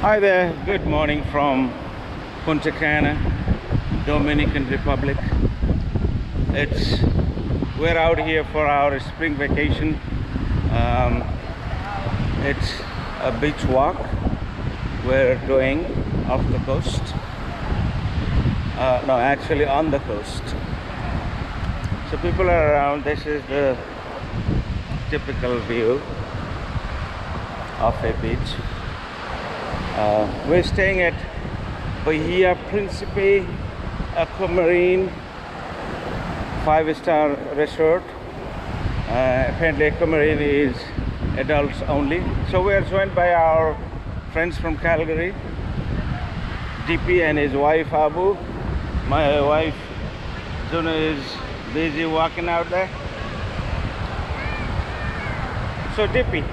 Hi there, good morning from Punta Cana, Dominican Republic. We're out here for our spring vacation. It's a beach walk we're doing off the coast. No, actually on the coast. So people are around. This is the typical view of a beach. We're staying at Bahia Principe Aquamarine 5-star resort. Apparently Aquamarine is adults only. So we are joined by our friends from Calgary, DP and his wife Abu. My wife Juna is busy walking out there. So DP,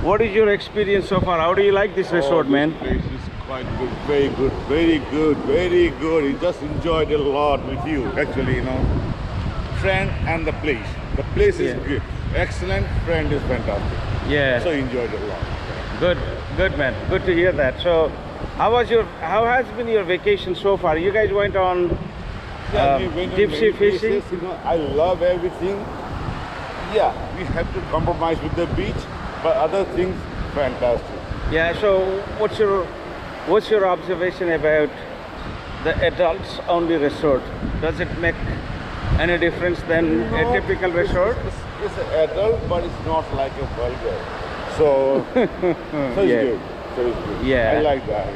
what is your experience so far? How do you like this resort, man? This place is quite good, very good, very good, very good. You just enjoyed a lot with you, actually, Friend and the place. The place is good. Excellent, friend is fantastic. Yeah. So enjoyed a lot. Good man. Good to hear that. So how has been your vacation so far? You guys went on We went on deep sea many fishing? places, I love everything. Yeah, we have to compromise with the beach, but other things, fantastic. Yeah, so what's your observation about the adults only resort? Does it make any difference than a typical resort? It's an adult, but it's not like a vulgar. So, so it's Yeah. good. So it's good. Yeah. I like that,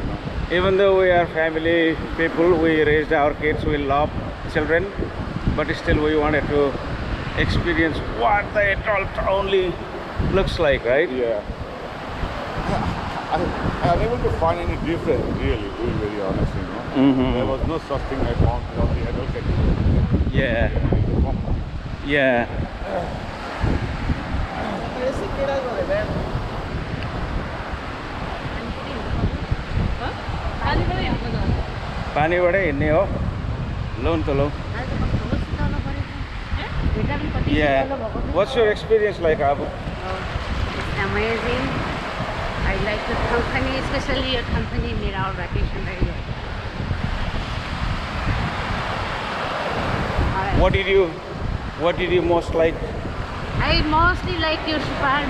Even though we are family people, we raised our kids, we love children, but still we wanted to experience what the adult only looks like, right? Yeah. I'm able to find any difference, really, to be very honest, There was no such thing I found on the adult category. Yeah. Yeah. पानीबाटै हिँड्ने हो loan त लो Yeah. What's your experience like, Abu? It's amazing. I like the company, especially your company made our vacation very good. Alright. What did you most like? I mostly like your shipari.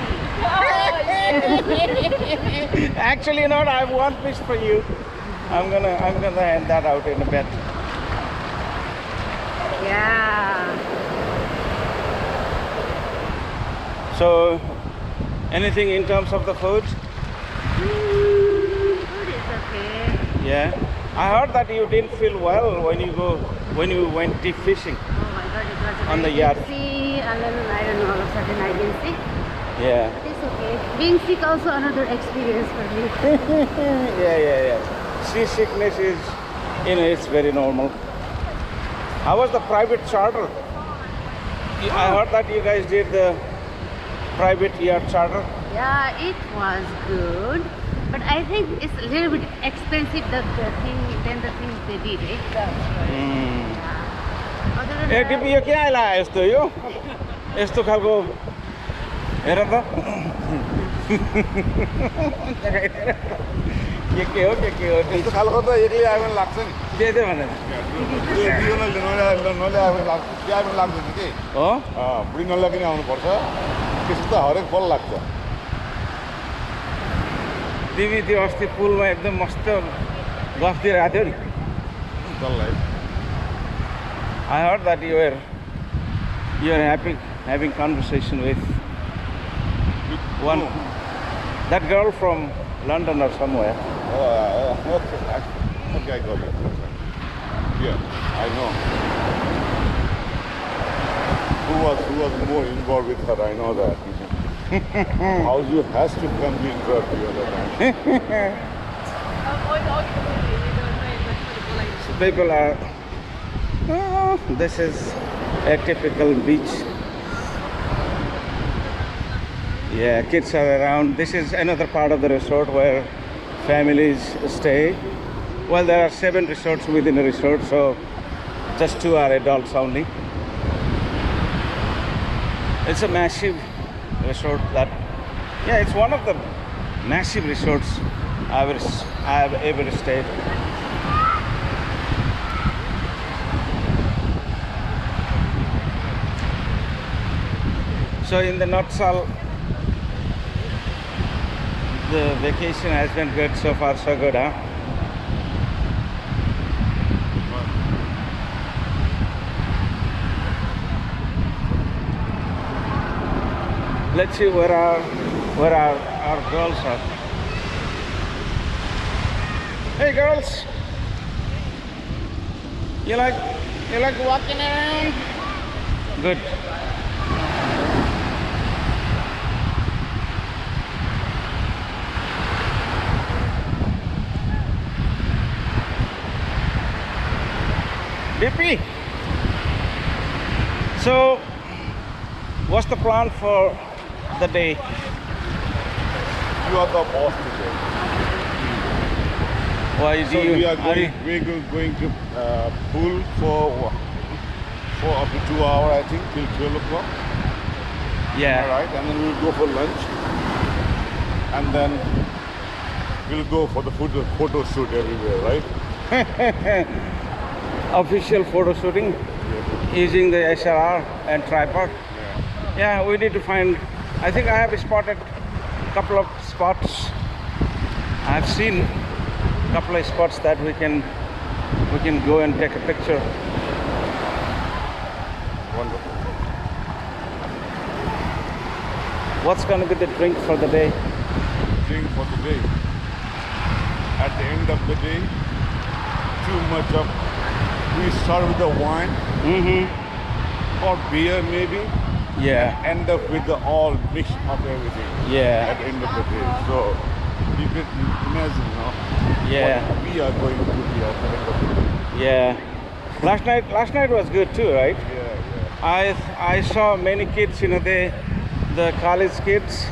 Actually, not. I have one piece for you. I'm gonna hand that out in a bit. Yeah. So, anything in terms of the food? Food is okay. Yeah. I heard that you didn't feel well when you went deep fishing. Oh my god, it was On the very yacht. busy, and then I don't know, all of a sudden I didn't sick. Yeah. But it's okay. Being sick also another experience for me. Yeah. Seasickness is, it's very normal. How was the private charter? I heard that you guys did the private yacht charter. Yeah, it was good, but I think it's a little bit expensive than the things they did, right? Yeah. Other than A that, टिपी यो के आइला यस्तो यो यस्तो खालको हेर त के हो यस्तो खालको त एक्लै आयो भने लाग्छ नि के चाहिँ भने यो नल्यायो भने लाग्छ त्यहाँ पनि लाग्दैन कि हो बुढी नल्याइकन आउनुपर्छ त्यस्तो त हरेक बल लाग्छ तिमी त्यो अस्ति पुलमा एकदम मस्त गफ दिइरहेको थियो नि डल्लै I heard that you are having conversation with that girl from London or somewhere. Okay, I got it. Yeah, I know. Who was more involved with her? I know that. How you has to come to interrupt the other time. So people are. Oh, this is a typical beach. Yeah, kids are around. This is another part of the resort where families stay. Well, there are 7 resorts within a resort, so just 2 are adults only. It's a massive resort that Yeah, it's one of the massive resorts I've ever stayed. So in the nutshell, the vacation has been good so far, so good, huh? Let's see where our girls are. Hey girls, you like walking around? Good. BP. So, what's the plan for the day? You are the boss today. Why do So you? we're going to pool for up to 2 hours, I think, till 12 o'clock. Yeah. All right, and then we'll go for lunch, and then we'll go for the photo shoot everywhere, right? Official photo shooting using the SLR and tripod. Yeah, we need to find. I think I have spotted a couple of spots. I've seen a couple of spots that we can go and take a picture. Wonderful. What's going to be the drink for the day? Drink for the day. At the end of the day, too much of. We start with the wine or beer maybe. Yeah. End up with the all mix of everything. Yeah. At the end of the day, so you can imagine, Yeah. what we are going to be at the end of the day. Yeah. Last night was good too, right? Yeah. I saw many kids, the college kids.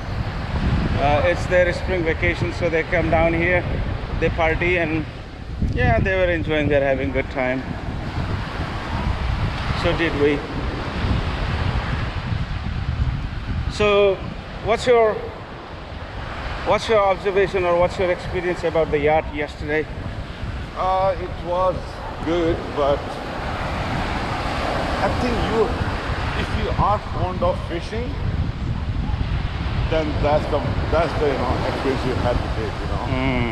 It's their spring vacation, so they come down here, they party, and yeah, they were enjoying. They're having good time. So did we. So, what's your observation or what's your experience about the yacht yesterday? It was good, but I think if you are fond of fishing, then that's the experience you have to take,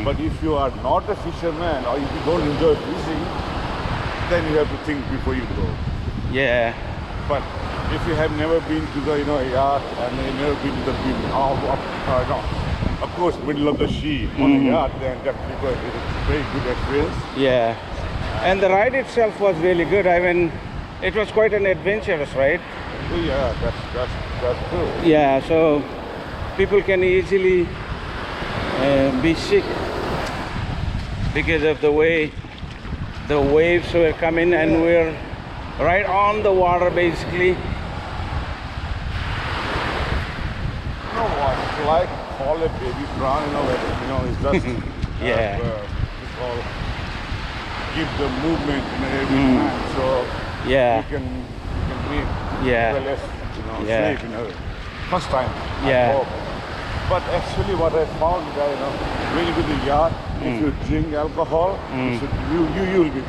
But if you are not a fisherman or if you don't enjoy fishing, then you have to think before you go. Yeah. But if you have never been to the yacht and you never been to the of course middle of the sea on a yacht, then definitely it's a very good experience. Yeah. And the ride itself was really good. I mean, it was quite an adventurous ride. Oh, yeah, that's true. Yeah, so people can easily be sick because of the way the waves were coming, and we're right on the water basically. It's like call a baby prawn, it's just Yeah. it's all give the movement every time, so Yeah. you can breathe. Yeah. Well, less, Yeah. sleep, first time. I Yeah. hope. But actually, what I found that really with the yacht, if you drink alcohol, you will be good.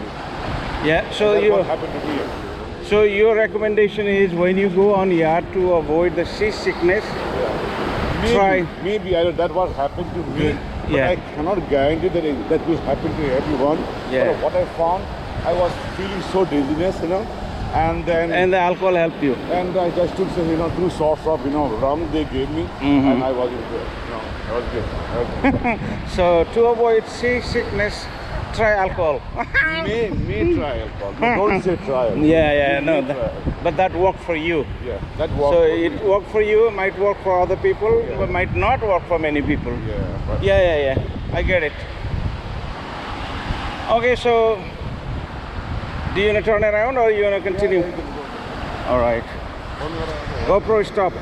Yeah. So That's you. what happened to me. Actually. So your recommendation is when you go on yacht to avoid the seasickness. Try. Maybe that was happened to me, but Yeah. I cannot guarantee that will happen to everyone. Yeah. But what I found, I was feeling so dizziness, and then And the alcohol helped you. and I just took some, 2 shots of rum they gave me, and I was good. I was good. So to avoid seasickness, try alcohol. May try alcohol. No, don't say try. Yeah, no, May try. but that worked for you. Yeah, that worked. So for me. it worked for you, might work for other people, Yeah. but might not work for many people. Yeah, but Yeah. I get it. Okay, so do you want to turn around or you want to continue? All right. GoPro stop.